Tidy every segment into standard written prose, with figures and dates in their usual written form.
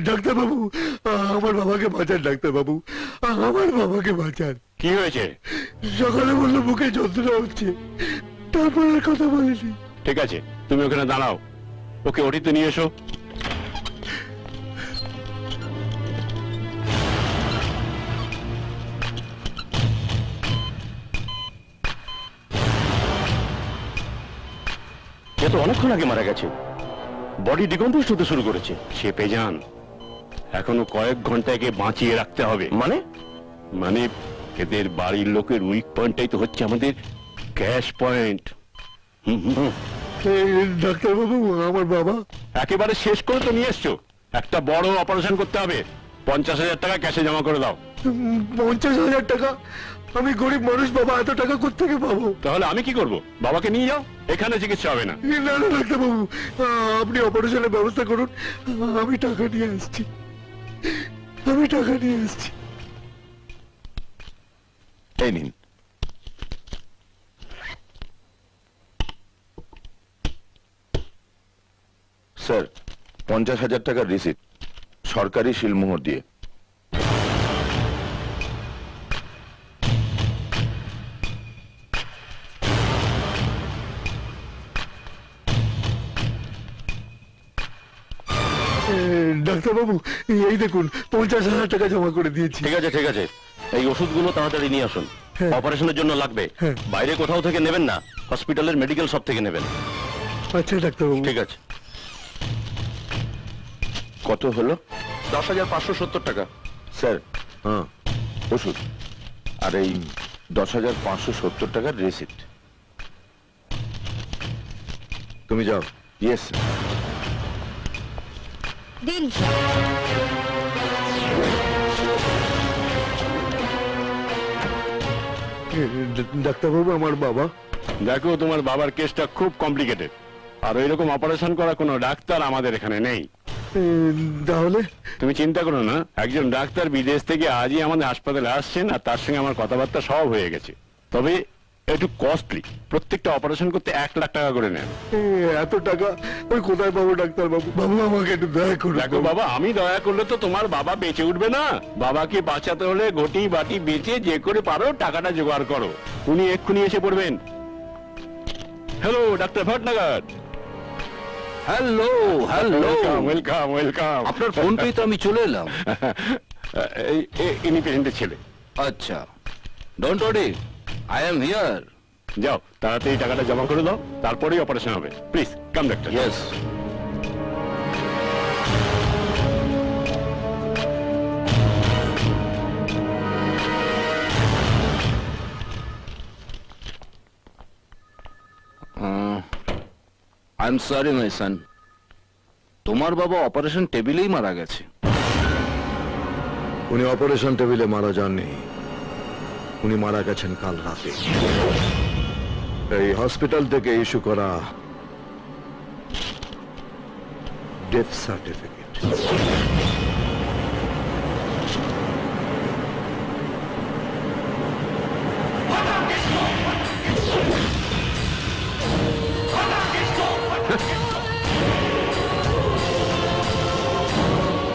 ডাক্তারবাবু, আমার বাবাকে বাঁচান ডাক্তারবাবু, আমার বাবাকে বাঁচান। কি হয়েছে? সকালে বললো বুকে যন্ত্রণা হচ্ছে, তারপর আর কথা বলেনি। ঠিক আছে, তুমি ওখানে দাঁড়াও, ওকে ওটিতে নিয়ে এসো। এ তো অনেকক্ষণ আগে মারা গেছে, বডি ডিকম্পোজ হতে শুরু করেছে। সে পেজান, এখনো কয়েক ঘন্টা একে বাঁচিয়ে রাখতে হবে। মানে? মানে এদের বাড়ির লোকের উইক পয়েন্টটাই তো হচ্ছে আমাদের ক্যাশ পয়েন্ট। ডাক্তারবাবু, আমার বাবা। একেবারে শেষ করে তো নিয়ে এসছো, একটা বড় অপারেশন করতে হবে, 50,000 টাকা ক্যাশে জমা করে দাও। 50,000 টাকা? আমি গরিব মানুষ বাবা, এত টাকা কোত্থেকে পাবো? তাহলে আমি কি করব? বাবাকে নিয়ে যাও, এখানে চিকিৎসা হবে না। না না ডাক্তারবাবু, আপনি অপারেশনের ব্যবস্থা করুন, আমি টাকা নিয়ে আসছি, আমি টাকা নিয়ে আসছি। এই নিন। স্যার, 50,000 টাকার রিসিপ্ট, সরকারি শিলমোহর দিয়ে। ডাক্তারবাবু, এই দেখুন 50,000 টাকা জমা করে দিয়েছি। ঠিক আছে ঠিক আছে, এই ওষুধগুলো তাড়াতাড়ি নিয়ে আসুন, হ্যাঁ। অপারেশনের জন্য লাগবে। হ্যাঁ। বাইরে কোথাও থেকে নেবেন না, হসপিটালের মেডিকেল শপ থেকে নেবেন। আচ্ছা ডাক্তারবাবু। ঠিক আছে। কত হলো? 10,570 টাকা। স্যার, হ্যাঁ, ওষুধ আর এই 10,570 টাকার রিসিপ্ট। তুমি যাও। ইয়েস। দিন। ডাক্তারবাবু, আমার বাবা। দেখো, তোমার বাবার কেসটা খুব কমপ্লিকেটেড, আর এরকম অপারেশন করা কোনো ডাক্তার আমাদের এখানে নেই। তাহলে? তুমি চিন্তা করো না, একজন ডাক্তার বিদেশ থেকে আজই আমাদের হাসপাতালে আসছেন, আর তার সঙ্গে আমার কথাবার্তা সব হয়ে গেছে। তবে একটু কস্টলি, প্রত্যেকটা অপারেশন করতে 1 লাখ টাকা করে নেন। এত টাকা ওই কোথায় পাবো ডাক্তারবাবু? বাবু, আমাকে একটু দয়া করুন। দেখো বাবা, আমি দয়া করলে তো তোমার বাবা বেঁচে উঠবে না। বাবাকে বাঁচাতে হলে ঘটি বাটি বেচে যে করে পারো টাকাটা জোগাড় করো। উনি এক্ষুনি এসে পড়বেন। Hello, doctor Bhatnagar. Hello hello, welcome welcome. আপনার ফোন পেয়ে তো আমি চলে এলাম। ইনি পেশেন্টের ছেলে। আচ্ছা, don't worry, I am here. যাও, তাড়াতাড়ি টাকাটা জমা করে দাও, তারপরেই অপারেশন হবে। Please come doctor. Yes. I am sorry my son, তোমার বাবা অপারেশন টেবিলেই মারা গেছে। উনি অপারেশন টেবিলে মারা যাননি, উনি মারা গেছেন কাল রাতে। এই হসপিটাল থেকে ইস্যু করা ডেথ সার্টিফিকেট।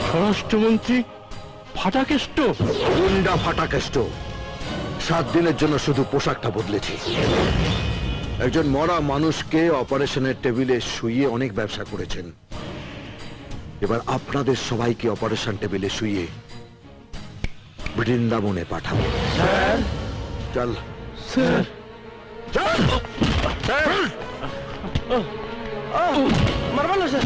স্বরাষ্ট্রমন্ত্রী ফাটাকেষ্ট। গুন্ডা ফাটাকেষ্ট। 7 দিনের জন্য শুধু পোশাকটা বদলেছি। একজন মরা মানুষকে অপারেশনের টেবিলে শুইয়ে অনেক ব্যবসা করেছেন, এবার আপনাদের সবাইকে অপারেশন টেবিলে শুইয়ে বৃন্দাবনে পাঠাবো। স্যার। চল স্যার। চল। মারবেন না স্যার।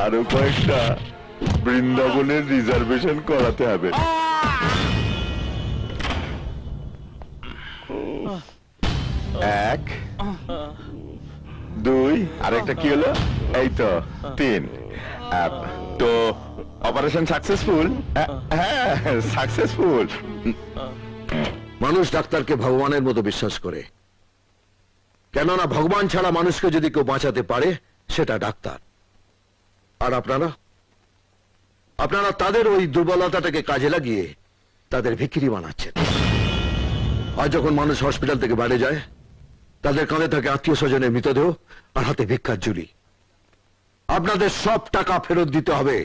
আরো কয়েকটা বৃন্দাবনের রিজার্ভেশন করাতে হবে। 1 2, আরেকটা কি হলো? এই তো 3। তো অপারেশন সাকসেসফুল? হ্যাঁ, সাকসেসফুল। মানুষ ডাক্তারকে ভগবানের মতো বিশ্বাস করে, কেননা ভগবান ছাড়া মানুষকে যদি কেউ বাঁচাতে পারে সেটা ডাক্তার। আর আপনারা আপনারা তাদের ওই দুর্বলতাটাকে কাজে লাগিয়ে তাদের ভিখিরি বানাচ্ছেন। আর যখন মানুষ হসপিটাল থেকে বাইরে যায়, তাদের কাঁধে থাকে আত্মীয় স্বজনের মৃতদেহ আর হাতে ভিক্ষার ঝুলি। আপনাদের সব টাকা ফেরত দিতে হবে,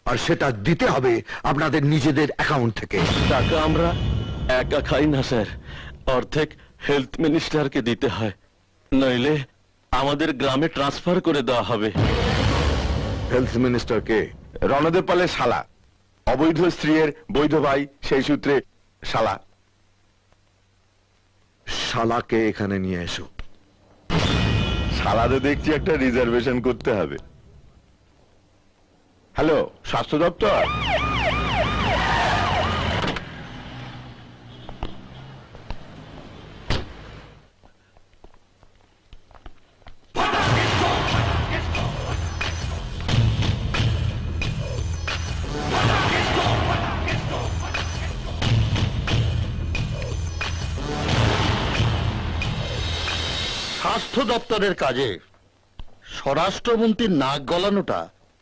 আর সেটা দিতে হবে আপনাদের নিজেদের অ্যাকাউন্ট থেকে। টাকা আমরা একা খাই না স্যার, অর্ধেক হেলথ মিনিস্টারকে দিতে হয়, নইলে আমাদের গ্রামে ট্রান্সফার করে দেওয়া হবে। হেলথ মিনিস্টারকে রণদেব পালের শালা, অবৈধ স্ত্রীর বৈধ ভাই, সেই সূত্রে শালা। শালাকে এখানে নিয়ে এসো। শালাতে দেখছি একটা রিজার্ভেশন করতে হবে। হ্যালো, স্বাস্থ্য দপ্তর? স্বাস্থ্য দপ্তরের কাজে স্বরাষ্ট্রমন্ত্রীর নাক গলানোটা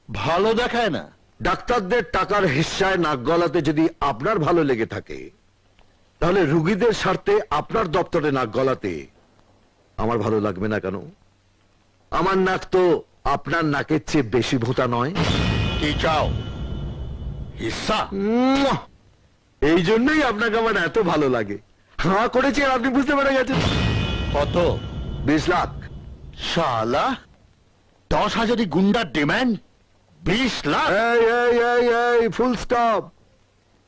ভালো দেখায় না। ডাক্তারদের টাকার হিস্সায় নাক গলাতে যদি আপনার ভালো লেগে থাকে, তাহলে রুগীদের স্বার্থে আপনার দপ্তরে নাক গলাতে আমার ভালো লাগবে না কেন? আমার নাক তো আপনার নাকের চেয়ে বেশি ভোঁতা নয়। কি চাও? হিস্সা? মুয়া! এই জন্যই আপনাকে আমার এত ভালো লাগে। হাঁ করেছি আর আপনি বুঝতে পেরে গেছেন। কত? 20 লাখ। শালা 10,000 গুন্ডার ডিমান্ড 20 লাখ? এই ফুল স্টপ,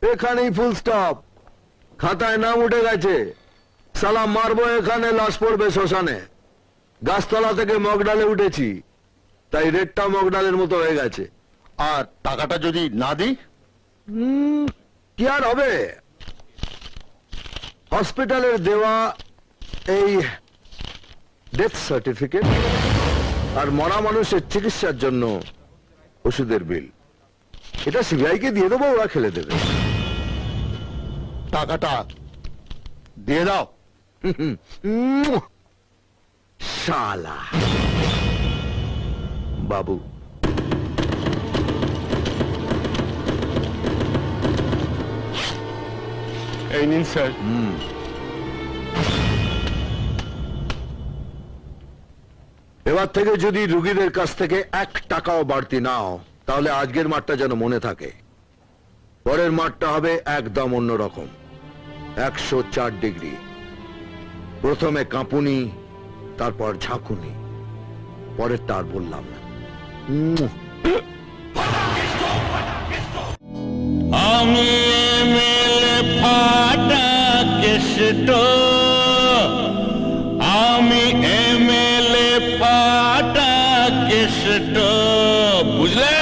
এখানেই ফুল স্টপ। খাতায় নাম উঠে গেছে। সালা মারবো এখানে, লাশ পড়বে শ্মশানে। গাছতলা থেকে মগডালে উঠেছি, তাই রেটটা মগডালের মতো হয়ে গেছে। আর টাকাটা যদি না দিই? কি আর হবে? হসপিটালের দেওয়া এই ডেথ সার্টিফিকেট আর মরা মানুষের চিকিৎসার জন্য ওষুধের বিল, এটা সিবিআই কে দিয়ে দেবো, ওরা খেলে দেবে। টাকাটা দিয়ে দাও। শালা বাবু, এই নিন স্যার। এবার থেকে যদি রুগীদের কাছ থেকে 1 টাকাও বাড়তি নাও, তাহলে আজকের মাঠটা যেন মনে থাকে। পরের মাঠটা হবে একদম অন্যরকম। 104 ডিগ্রি। প্রথমে কাঁপুনি, তারপর ঝাঁকুনি, পরের তার বললাম না। আমি এমএলএ ফাটা কেষ্ট, আমি এমএলএ ফাটা কেষ্ট, বুঝলে?